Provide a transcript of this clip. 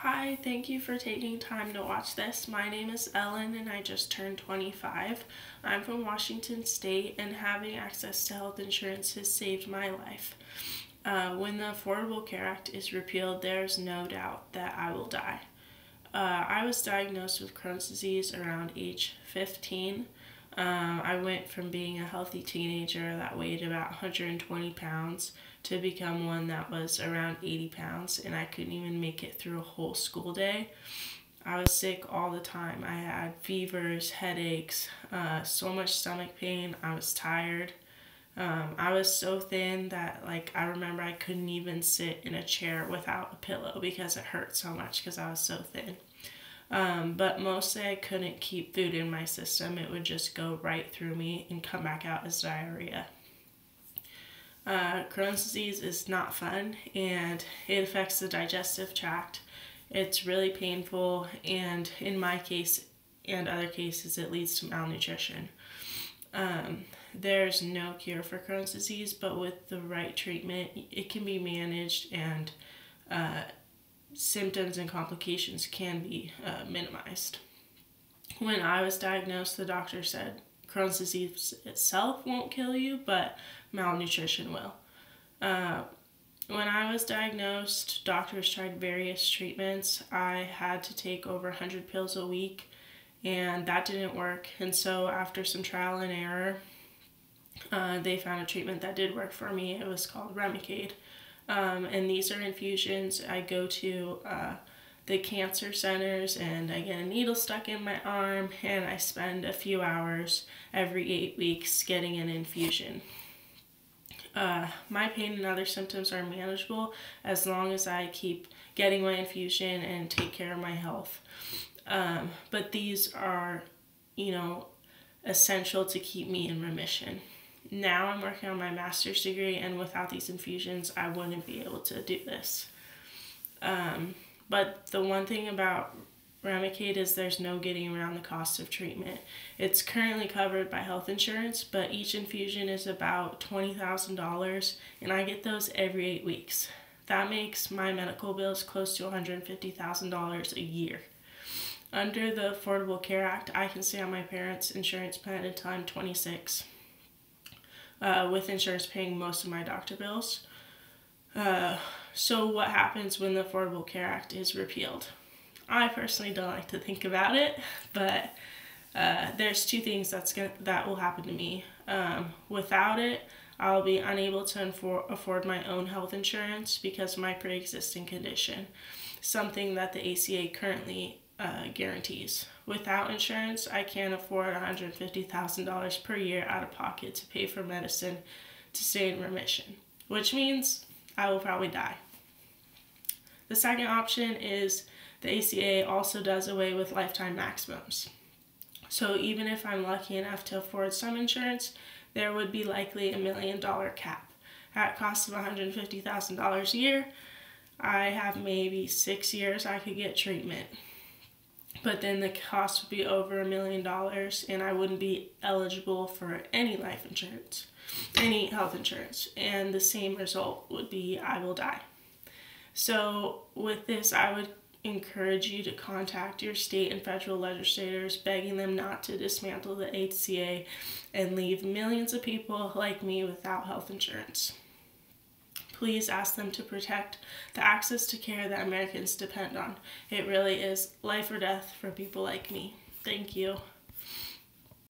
Hi, thank you for taking time to watch this. My name is Ellen and I just turned 25. I'm from Washington State and having access to health insurance has saved my life. When the Affordable Care Act is repealed, there's no doubt that I will die. I was diagnosed with Crohn's disease around age 15. I went from being a healthy teenager that weighed about 120 pounds to become one that was around 80 pounds, and I couldn't even make it through a whole school day. I was sick all the time. I had fevers, headaches, so much stomach pain. I was tired. I was so thin that I remember I couldn't even sit in a chair without a pillow because it hurt so much because I was so thin. But mostly I couldn't keep food in my system. It would just go right through me and come back out as diarrhea. Crohn's disease is not fun, and it affects the digestive tract. It's really painful, and in my case and other cases it leads to malnutrition. There's no cure for Crohn's disease, but with the right treatment it can be managed, and symptoms and complications can be minimized. When I was diagnosed, the doctor said Crohn's disease itself won't kill you, but malnutrition will. When I was diagnosed, doctors tried various treatments. I had to take over 100 pills a week, and that didn't work. And so after some trial and error, they found a treatment that did work for me. It was called Remicade. And these are infusions. I go to the cancer centers and I get a needle stuck in my arm, and I spend a few hours every 8 weeks getting an infusion. My pain and other symptoms are manageable as long as I keep getting my infusion and take care of my health. But these are, essential to keep me in remission. Now I'm working on my master's degree, and without these infusions, I wouldn't be able to do this. But the one thing about Remicade is there's no getting around the cost of treatment. It's currently covered by health insurance, but each infusion is about $20,000, and I get those every 8 weeks. That makes my medical bills close to $150,000 a year. Under the Affordable Care Act, I can stay on my parents' insurance plan until I'm 26, with insurance paying most of my doctor bills. So what happens when the Affordable Care Act is repealed? I personally don't like to think about it, but there's two things that will happen to me. Without it, I'll be unable to afford my own health insurance because of my pre-existing condition, something that the ACA currently guarantees. Without insurance, I can't afford $150,000 per year out of pocket to pay for medicine to stay in remission, which means I will probably die. The second option is the ACA also does away with lifetime maximums. So even if I'm lucky enough to afford some insurance, there would be likely $1 million cap. At a cost of $150,000 a year, I have maybe 6 years I could get treatment. But then the cost would be over $1 million, and I wouldn't be eligible for any life insurance, any health insurance, and the same result would be I will die. So with this, I would encourage you to contact your state and federal legislators, begging them not to dismantle the ACA and leave millions of people like me without health insurance. Please ask them to protect the access to care that Americans depend on. It really is life or death for people like me. Thank you.